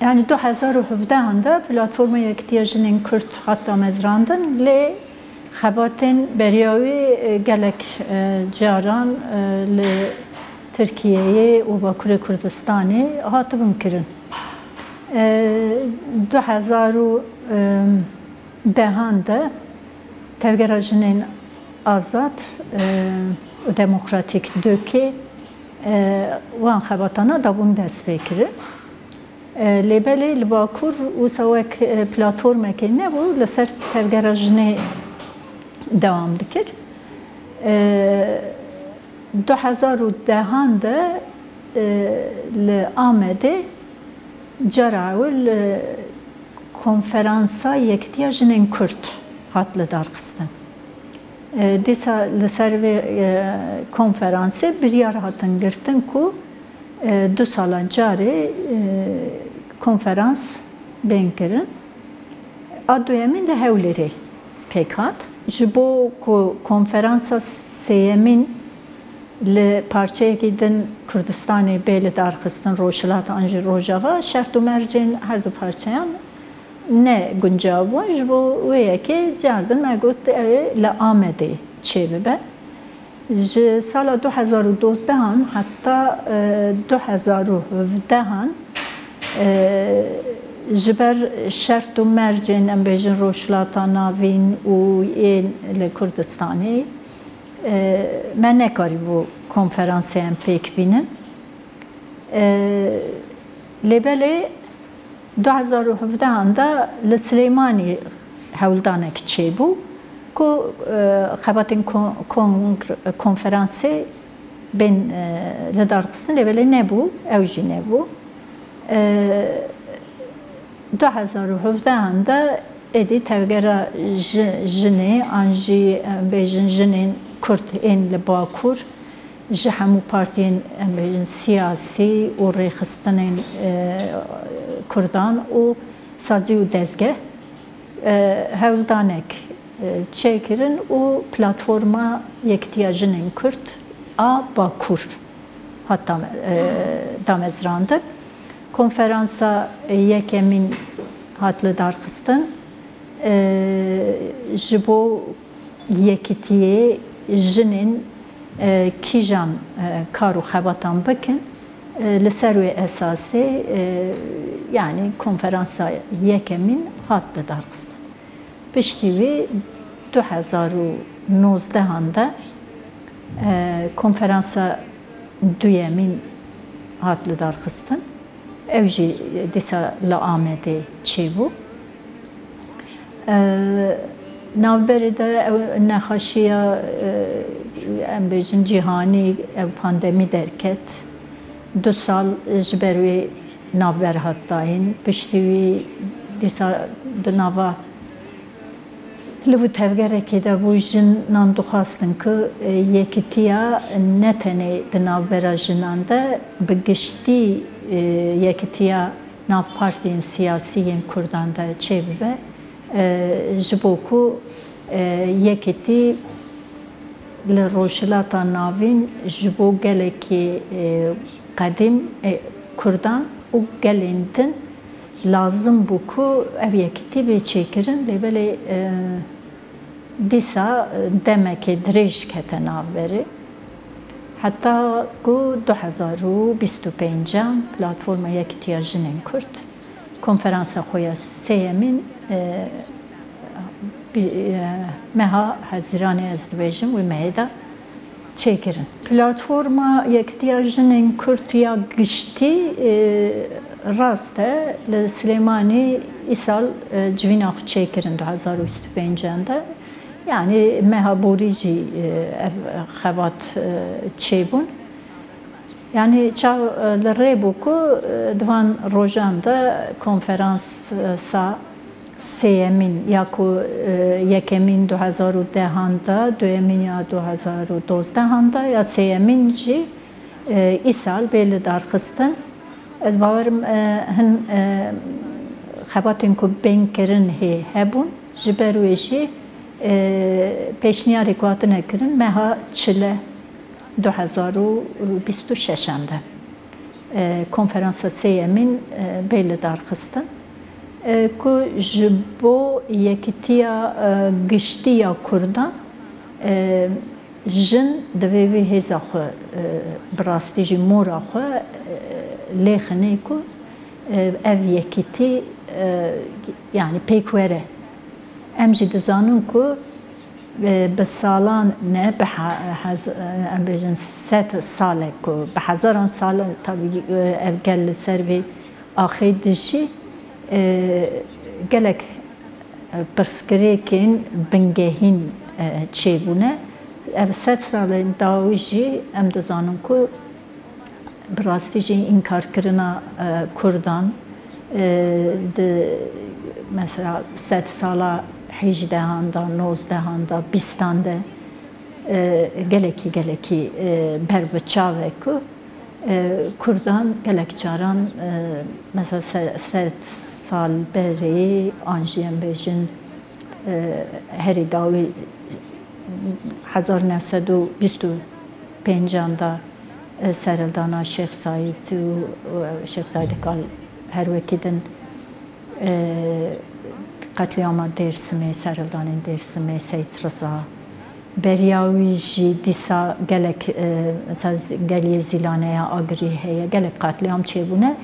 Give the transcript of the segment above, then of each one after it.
يعني 2017 دا پلاتفورم یکتیا جنین کرد حتی مزراندن لی خباتن بریاوی گلک جاران لی ترکیه و باکور کردستانی هاتبون کرن 2010 دا تevgera jinin azad و demokratik döke وان خباتانا دا بون دست فکره لیبلی لباکور و سوک پلاتفورم که نبود لسر تevgera jine devam dikir 2010 da لآمده جراول konferansa yektiya jinin Kürt hatlı darkıstan. Disa لسر ve konferansı bir yer hatın girtin ku 2 salan cari konferans benkirin. Aduyemin de hevleri pekat. Jibo konferansa seyemin le parçaya gidin Kürdistan'ı beyli darkıstan roşalat anji rojağa şertu mercin her du parçayan ne güncavun jibo veya ki cardın megut le amedi çevibe. سال 2012 حتی 2017 جبر شرط و مرجن ام بیجن روشلاتا ناوین و این لکردستانی من نکاری بو کنفرانسی ام پیک بینن لبلی 2017 دا لسلیمانی هولدانک چی بو که خباتین konferansı ben ledarkısın leveli ne bu, evci ne bu. 2017 da edi tevgera jini anji bejin jinin Kürt en le Bakur ji hemû partiyên bejin siyasî û rêxistanên Kurdan û sazî û dezgeh hewldanek çekirin o platforma yektiya jinin Kürt a Bakur hatta damezrandı. Konferansa yekemin hatlı darkıstan jibo yekitiye jinin kijan karu xebatan bikin لسروی اساسی yani konferansa yekemin hatlı darkıstan. Piştivi 2019 da konferansa duyemin hatlı darkıstan. Evji disa la amede çevu. Navberi de nexaşiya em bejin cihani ev pandemi derket 2 sal jbervi navber hattayin piştivi disa dnava لو تفکر که دبوجن نندوخستن که یکیتیا نتنی دناو براجنانده بگشتی یکیتیا ناو پارتین سیاسیین کردانده چه به جبوکو یکیتی لروشلاتا ناوین جبو گلکی قدیم کردان و گلیندن lazım bu ku ev yekiti bir çekirin lebeli disa demek ki dreş keten avveri hatta ku 2025 platforma yekitiya jinin Kürt konferansa xoya seyemin meha Haziran'ı ezdibejim ve meyda çekirin. Platforma yekitiya jinin Kürt ya gişti raste le Süleymani isal civinax çekirin 2025'de yani mehaburici xevat çebun yani çav le rebuku divan rojanda konferansa seyemin yaku yekemin 2010'da duyemin ya 2012'da ya seyeminci isal belli darkıstan باورم هن خباتن کو بینکرن هبون جبرویشی پیشنیاری کواتن کردن مها چله 2026 anda. konferansa sêyemîn bêle darxistin ku ji bo yekîtiya giştiya Kurdan jin divê vê hêza xwe bi rastî jî mora xwe lêxinê ku ev yekîtî yani pêk were. Em jî dizanin ku bi salan ne bi em bêjin 100 salek ku bi hezaran sal tabii ev gel li ser vê axê dijî gelek pirsgirêkên bingehîn çêbûne. Ev 100 salên dawî jî em dizanin ku bi rastî jî înkarkirina Kurdan mesela 100 sala 18 da 19 da 20 de gelekî berbiçave ku Kurdan gelek caran mesela 100 sal berê an jî em bêjin herî dawî 1925 da serildana Şêx Saîd û Şêx Saîd kal her wekî din qetlîama Dêrsimê, serildanên Dêrsimê, Seyid Rıza, beriya wî jî dîsa gelek geliyê Zîlaneya Agirî heye, gelek qetlîam çêbûne.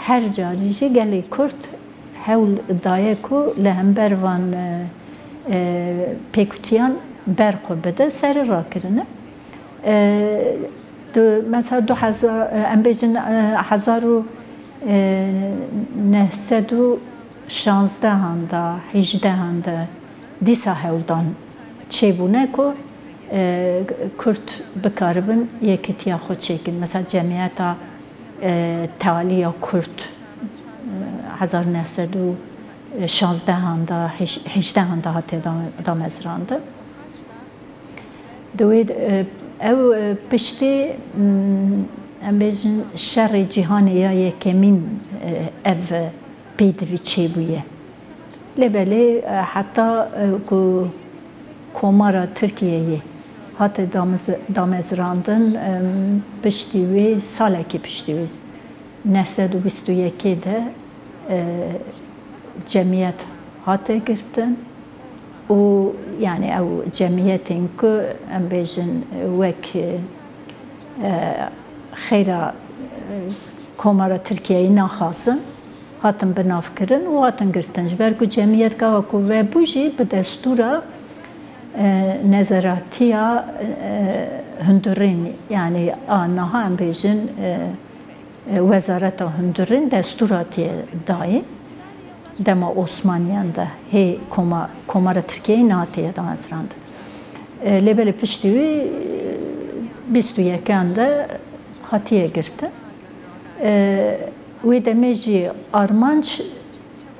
Her carî jî gelê Kurd hewl daye ku li hember van pêkutiyan berxwe bide, serî rakirine. Mesela 2000 em bêjin 1916 da 18 da dîsa hewldan çêbûne ku Kurd bikaribin yekîtiya xwe çêkin. Mesela Cemiyeta Tealiya Kurd 1916 da 18 da hatiye damezrandin. Ev piştî em bêjin şerê cîhanê ya yekemîn ev pêdivî çêbûye. Lêbelê heta ku Komara Tirkiyeyê hate damezrandin piştî wê salekî piştî wê 1921 de cemiyet hate girtin û yani ew cemiyetên ku em bêjin wek xêra Komara Tirkiyeyê naxwazin hatin binavkirin û hatin girtin. Ji ber ku cemiyet gava ku vebû jî bi destûra nezaretiya hundirên yani aniha em bêjin Wezareta Hundirên destûra tê dayê dema Osmaniyan de hê Komara Tirkiyeyê natiye damezrandin. Lêbelê piştî wî 21 de hatiye girtin. Wê demê jî armanc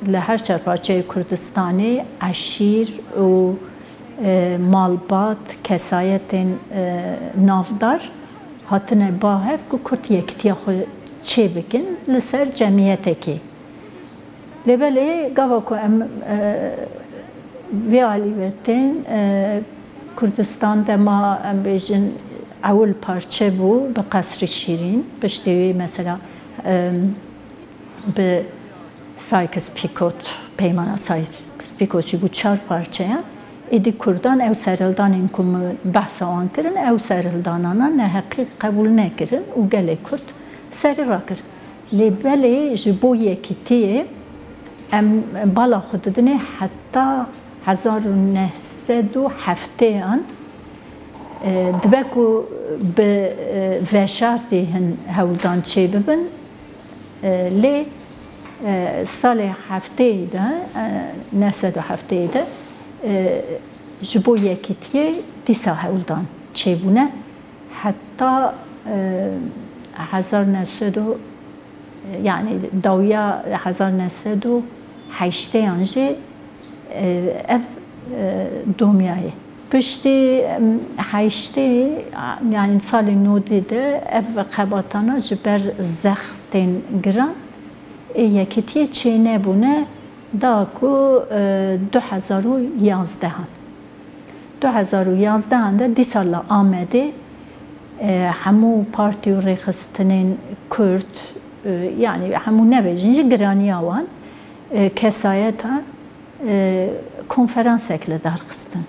li her çarpaçeyê Kurdistanê eşîr û malbat kesayetên navdar hatine bahev ku Kurd yekîtiya xwe çê bikin li ser cemiyetekê. Lêbelê gava ku em vê alîvetên Kurdistan dema em bêjin ewil parçe bû bi Qesrî Şîrîn piştî wê mesela bi Sykes-Picot peymana Sykes-Picot jî bû 4 parçeyan. Êdî Kurdan ew serildanên ku min behsa wan kirin ew serildana neheqî qebûl nekirin û gelê Kurd serî rakirin. Lêbelê ji bo yekîtiyê em bala xwe didinê heta 1970 dibe ku bi veşartê hin hewldan çê bibin lê salê hefteyê de 1970 de ji bo yekîtiyê dîsa hewldan çêbûne heta 1900 yani dawiya 1980 jî ev domyayê. Piştî 80 yani salê 90 de ev qebatana ji ber zextên giran yekîtiyê çê nebûne da ku 2011 de dîsa li Amedê همو پارتی و ریخستنین کرد yani همو nebejinci graniya wan kesayeta konferans ekle darxistin.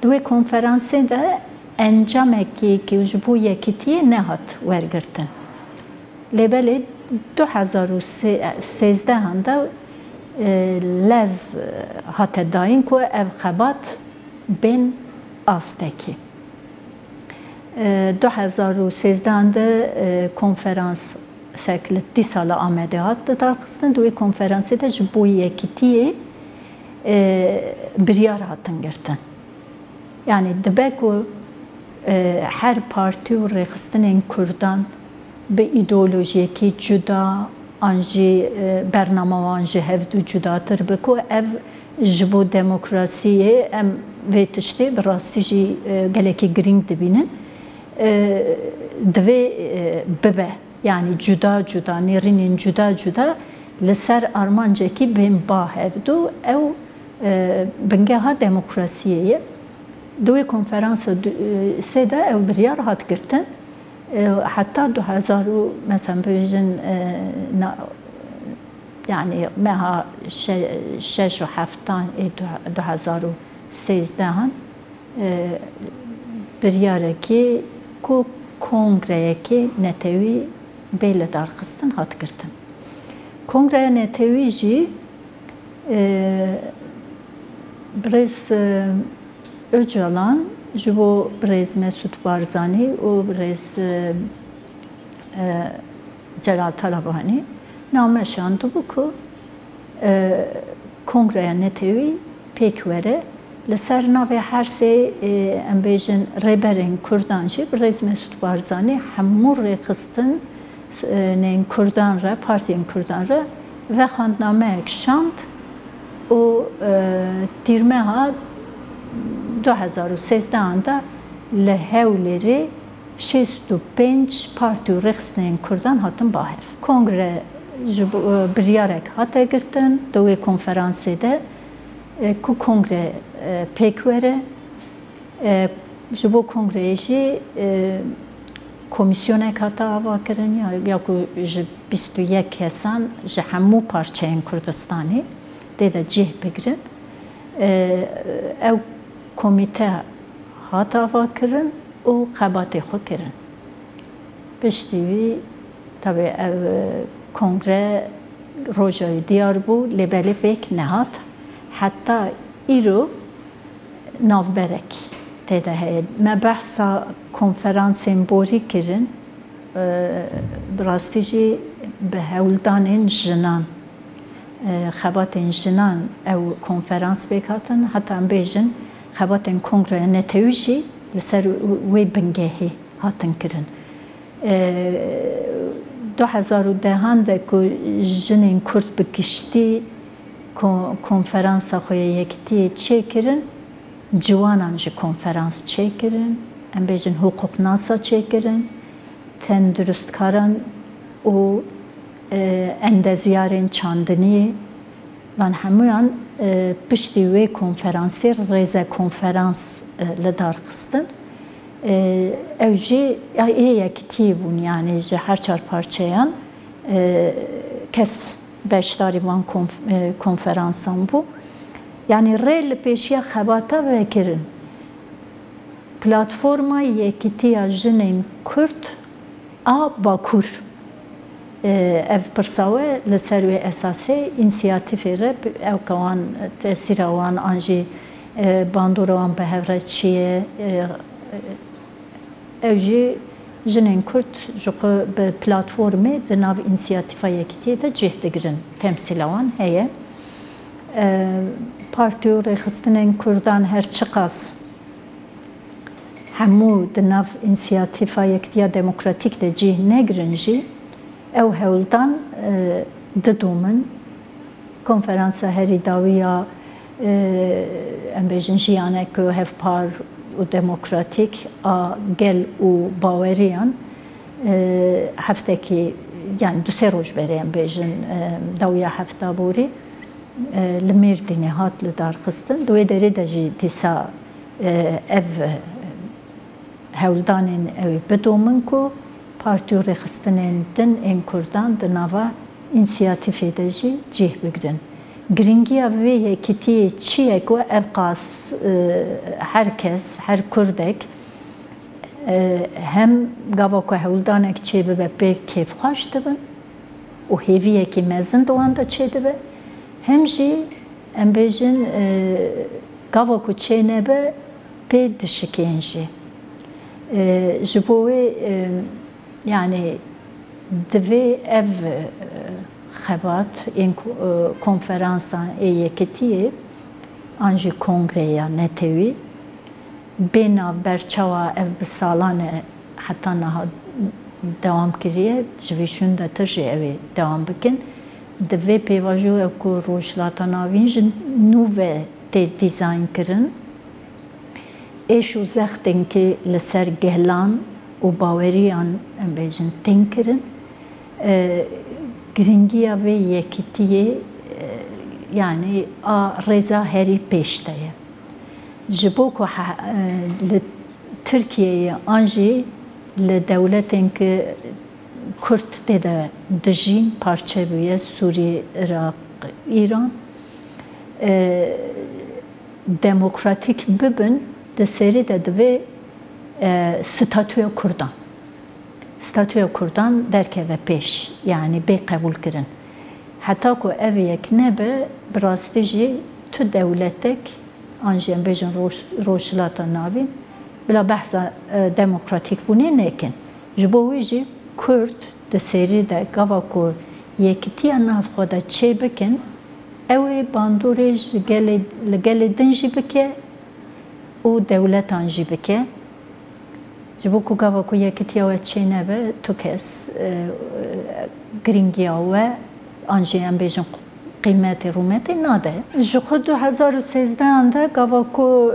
Duê konferansê de encamekî ji bo yekîtiyê nehat wergirtin. Lêbelê 2013 de lez hate dayîn ku ev xebat bên astekî. 2013 de konferans sekli 10 sala Amedê hat darxistin. Duê konferansê de ji bo yekîtiyê biryar hatin girtin. Yani dibe ku her parti û rêxistinên Kurdan bi îdeolojiyekî cuda an jî bername wan ji hev du cudatir bi ku ev ji bo demokrasiyê em vê tiştê bi rastî jî gelekî giring dibînin divê bibe. Yani cuda cuda, nêrînên cuda cuda li ser armancekî bên ba hevdû ew bingeha demokrasiyê ye. Duê konferansa sê de ew biryar hat girtin. Hatta 2000 mesela bêjin yani meha 6 û 7 2013 biryarekî ku kongreyekî netewî bê li darxistin hat girtin. Kongreya netewî jî Birêz Öcalan ji bo Birêz Mesûd Barzanî û Birêz Celal Talabanî name şandibû ku Kongreya netewî pêk were li ser navê her sê em bêjin rêberên Kurdan jî Birêz Mesûd Barzanî hemû rêxistinên Kurdan re, partiyên Kurdan re vexandnameyek şand û dîrmeha 2013 de li Hewlêrê 65 parti û rêxistinên Kurdan hatin bahev. Kongre ji bo biryarek hate girtin di wê konferansê de ku kongre pêk were ji bo kongreyê jî komisyonek hata avakirin ya ku ji 21 kesan ji hemû parçeyên Kurdistanê dê de cih bigirin. Ew komîte hat avakirin û xebatê xwe kirin. Piştî wî tabii ev kongre rojayê diyar bû lêbelê pêk nehat. Hatta îro navberek tê de heye. Me behsa konferansên borî kirin bi rastî jî bi hewldanên jinan xebatên jinan ew konferans pêk hatin. Heta em bêjin xebatên kongreya netewî jî li ser wê bingehê hatin kirin. 2010 de ku jinên Kurd bi giştî konferansa xwe ya yekîtiyê çêkirin, ciwanan jî konferans çêkirin, em bêjin hukuknasa çêkirin, tenduristkaran û endeziyarên çandiniyê van hemûyan piştî wê konferansê rêze konferans li darxistin. Ew jî ê yekîtiyê bûn yani ji her çar parçeyan kes beşdarî van konferansan bû. Yani rê li pêşiya xebata vekirin. Platforma yekîtiya jinên Kurd a Bakur. Ev pirsa we li ser wê esasê însiyatîfê re ew kewan tesîra wan an jî bandora wan bi hev re çi ye. Ew jî jinên Kurd ji xwe bi platformê di nav însiyatîfa yekîtiyê de cih digirin. Temsîla wan heye. Parti û rêxistinên Kurdan her çi qas hemû di nav însiyatîfa yekîtiya demokratîk de cih negirin jî ew hewldan didûmin konferansa herî dawiya em bêjin jiyanek hevpar û demokratîk a gel û baweriyan heftekî yani du sê roj berê em bêjin dawiya hefta borî li Mêrdînê hat li darxistin. Di wê derê de jî dîsa هولدانên ew bidomin ku Partiya Rêxistinên din ên Kurdan di nava însiyatîfê de jî cih bigirin. Giringiya vê yekîtiyê çi ye ku ev qas herkes, her Kurdek hem gava ku hewldanek çêbibe pê kêfxweş dibin û hêviyekî mezin di wan de çêdibe, hem jî em bêjin gava ku çênebe pê dişikên jî. Ji bo wê yani divê ev xebat ên konferansan ê yekîtiyê an jî kongreya netewî bê navberçawa ev bi salan e heta niha dewam kiriye, ji vê şûn de tir jî ew ê dewam bikin. Divê pêvajoya ku rojhilata navîn ji nû ve tê dîzayn kirin, êş û zextên ki li ser gehlan û baweriyan em bêjin tên kirin. Giringiya vê yekîtiyê yani a rêza herî pêş de ye. Ji bo ku li Tirkiyeyê an jî li dewletên ki Kurd tê de dijîn parçe bûye Sûriye, Iraq, İran demokratîk bibin di serî de divê statûya Kurdan. Statûya Kurdan derkeve pêş, yani bê qebûl kirin. Heta ku ev yek nebe, bi rastî jî tu dewletek an jî em bêjin rojhilata navîn bila behsa demokratîk bûnê nekin. Ji bo wê jî Kurd di serî de gava ku yekîtiya nav xwe de çê bikin, ew ê bandorê li gelê din jî bike û dewletan jî bike. Ji bo ku gava ku yekîtiya we çê nebe, tu kes giringiya we an jî em bêjin qîmetê rûmetê nade. Ji xwe 2013 de gava ku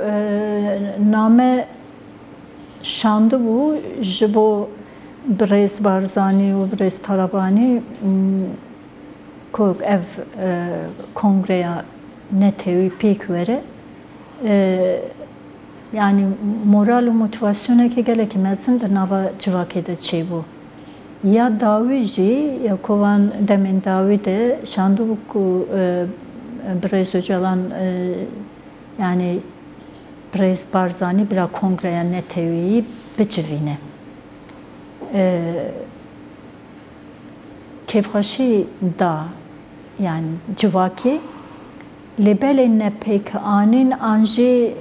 name şandibû ji bo Birêz Barzanî û Birêz Tarabanî ku ev kongreya netewî pêk were, yani moral û motivasyonekî gelekî mezin di nava civakê de çêbû. Ya dawî jî ya ku wan demên dawî de şandibû ku Birêz Öcalan yani Birêz Barzanî bila kongreya netewî bicivîne. Kêfxweşî da yani civakê lê belê nepêkanîn an jî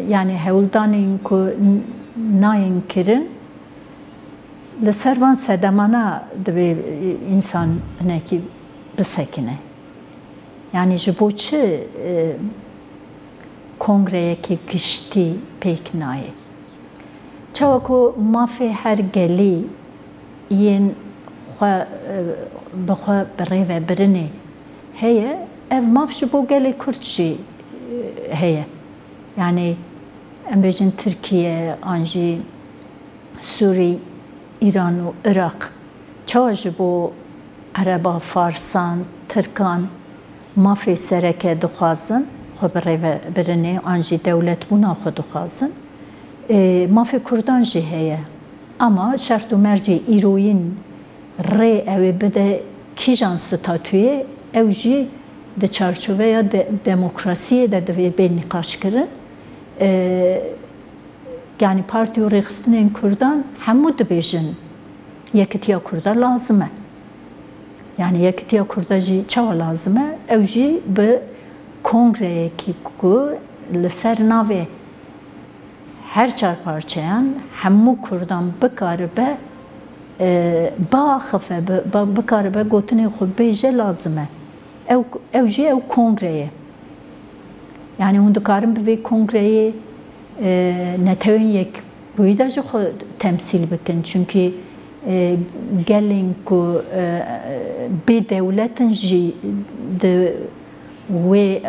yani hewldanên ku nayên kirin li ser van sedemana divê însan hinekî bisekine. Yani ji bo çi kongreyekî giştî pêk nayê? Çawa ku mafê her gelî yên xwe bi xwe bi rê ve birinê heye, ev maf ji bo gelê Kurd jî heye. Yani em bêjin Tirkiye, an jî Sûrî, İran û Iraq. Çawa ji bo Ereba, Farsan, Tirkan mafê sereke dixwazin xwe bi rê ve birinê, an jî dewletbûna xwe dixwazin. Mafê Kurdan jî heye. Ama şert û mercê îroyîn rê ew ê bide kîjan statûyê, ew jî di çarçoveya demokrasiyê de divê bê nîqaş kirin. Yani Partiya Rêxistinên Kurdan hemû dibêjin yekîtiya Kurda lazim e. Yani yekîtiya Kurda jî çawa lazim e? Ew jî bi kongreyekî ku li ser navê her çar parçayan hemû Kurdan bikaribe baxefe bikaribe gotinê xwe bêje lazim e. Ew jî ew kongreye. Yani hûn dikarin bi vê kongreyê netewên yekbûyî de jî xwe temsîl bikin. Çünkü gelên ku bê dewletin jî di wê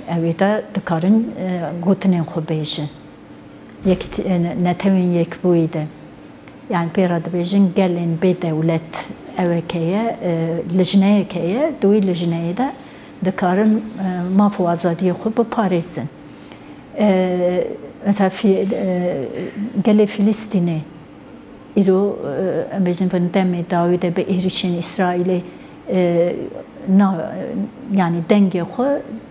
evê de dikarin gotinên xwe bêjin. Netewên yekbûyî de. Yani pêra dibêjin gelên bê dewlet evek heye, lijneyek heye, di wê lijneyê de dikarin maf û azadiyê xwe biparêzin. مثلا في قال فلسطيني إيرو بيجن بندم داود بإيرشين إسرائيل نا يعني دنجي خو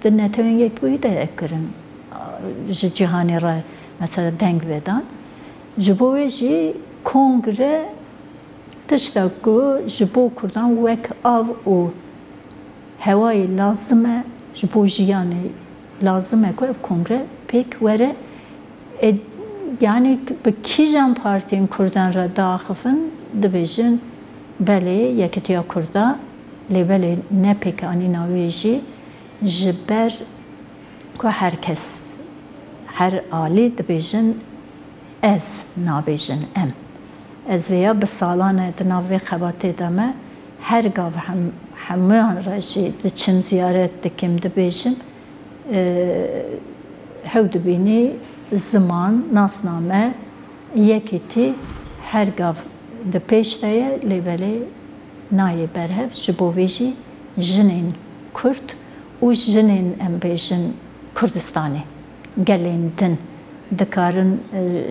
دنا توين يكوي ده أكرن جهاني را مثلا دنگ بدان جبوجي كونغري تشتاقو جبو كردان وك آب و هواي لازمه جبو جياني لازمه كو كونغري بيك وره yani kîjan partiyên Kurdan re daxivin dibêjin belê Yekîtiya Kurda lê belê ne pêkanîna wê jî ji ber ku herkes her alî dibêjin ez nabêjin em ez vêya bi salan e di nav vê xebatê de me her gav hemûyan re jî diçin ziyaret dikim dibêjin hew dibînî zaman nasname yekîtî her gav di pêş de ye lê belê nayê berhev ji bo vê jî jinên Kurd û jinên em bêjin Kurdistanê gelên din dikarin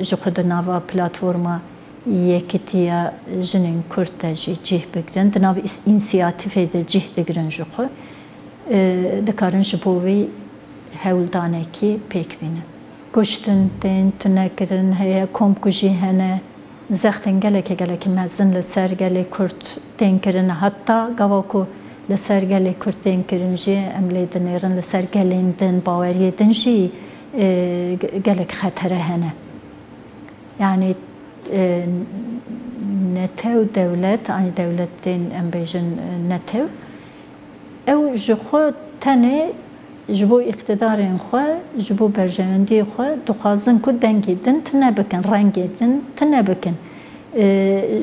ji xwe di nava platforma Yekîtiya jinên Kurd de jî cih bigirin di nav însiyatîfê de cih digirin ji xwe dikarin ji bo vê hewldanekî pêk bînin Kuştun tên tunekirin heye komkujî hene zextên gelekî mezin li ser gelê Kurd tên kirin hatta gava ku li ser gelê Kurd tên kirin jî em lê dinêrin li ser gelên din baweriyê din jî gelek xetere hene yani netew dewlet anî dewletên em bêjin netew ew ji xwe tenê ji bo îqtidarên xwe ji bo berjewendiyê xwe dixwazin ku dengê din tune bikin rengê din tune bikin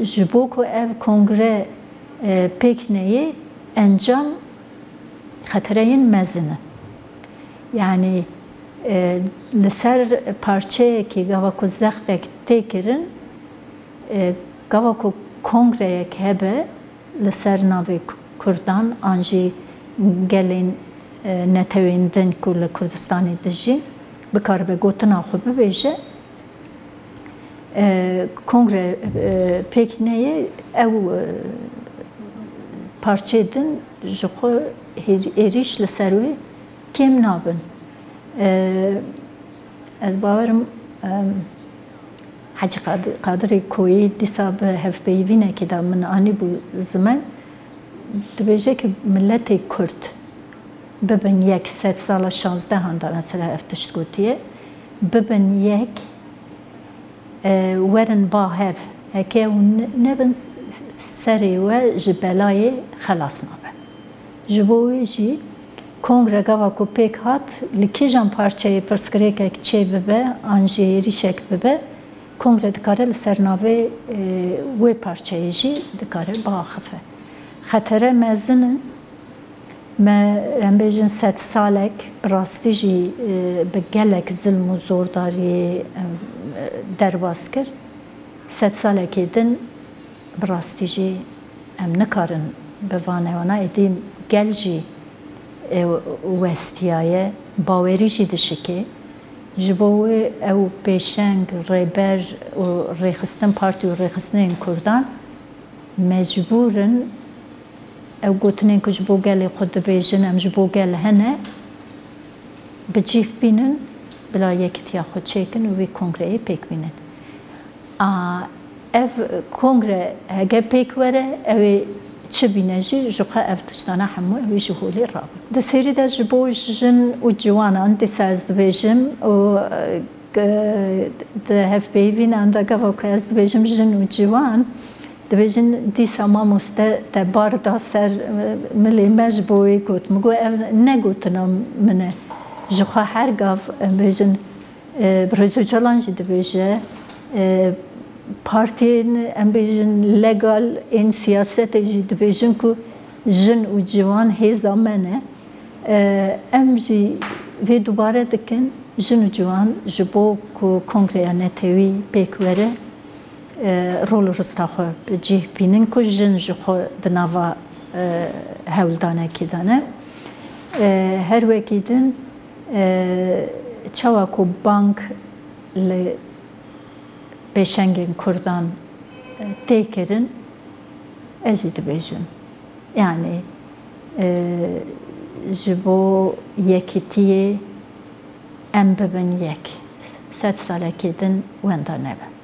ji bo ku ev kongre pêk neyê encam xetereyên mezin in yani li ser parçeyekî gava ku zextek tê kirin gava ku kongreyek hebe li ser navê Kurdan an jî gelên netewên din ku li Kurdistanê dijî bikaribe gotina xwe bibêje kongre pêk neyê ew parçê din ji xwe êrîş li ser wê kêm nabin ez bawerim Hacı Qadirê Koyî dîsa bi hevpeyvînekê de min anî bû zimen dibêje ki milletê Kurd bibin yek sed sala 16 da mesela ev tişt gotiye bibin yek werin bahev heke ew nebin serê we ji belayê xelas nabin ji bo wê jî kongre gava ku pêk hat li kîjan parçeyê pirsgirêkek çê bibe an jî êrîşek bibe kongre dikare li ser navê wê parçeyê jî dikare biaxife xetere mezin in me em bêjin sed salek bi rastî jî bi gelek zilm û zordariyê derbas kir sed salekê din bi rastî jî em nikarin bi vanêwana êdî gel jî westiyaye bawerî jî dişikê ji bo wê ew pêşeng rêber û rêxistin partî û rêxistinên Kurdan mecbûrin ew gotinên ku ji bo gelê xwe dibêjin em ji bo gel hene bi cîv bînin bila yekîtiya xwe çêkin û vê kongreyê pêk bînin ev kongre hege pêk were ew ê çi bîne jî ji xwe ev tiştana hemû ew ê ji holê rabin di serî de ji bo jin û ciwanan dîsa ez dibêjim û di hevpeyvînan de gava ku ez dibêjim jin û ciwan dibêjin dîsa mamoste te bar da ser milê me ji bo wê got min got ev negotina min e ji xwe her gav em bêjin bi Rêzocalan jî dibêje partiyên em bêjin legal ên siyasetê jî dibêjin ku jin û ciwan hêza me ne em jî vê dubare dikin jin û ciwan ji bo ku kongreya netewî pêk were rol rista xwe bi cih bînin ku jin ji xwe di nava hewldanekê de ne her wekî din çawa ku bank li pêşengên Kurdan tê kirin, ez jî dibêjim. Yani ji bo yekîtiyê em bibin yek. 100 salekê din wenda nebe.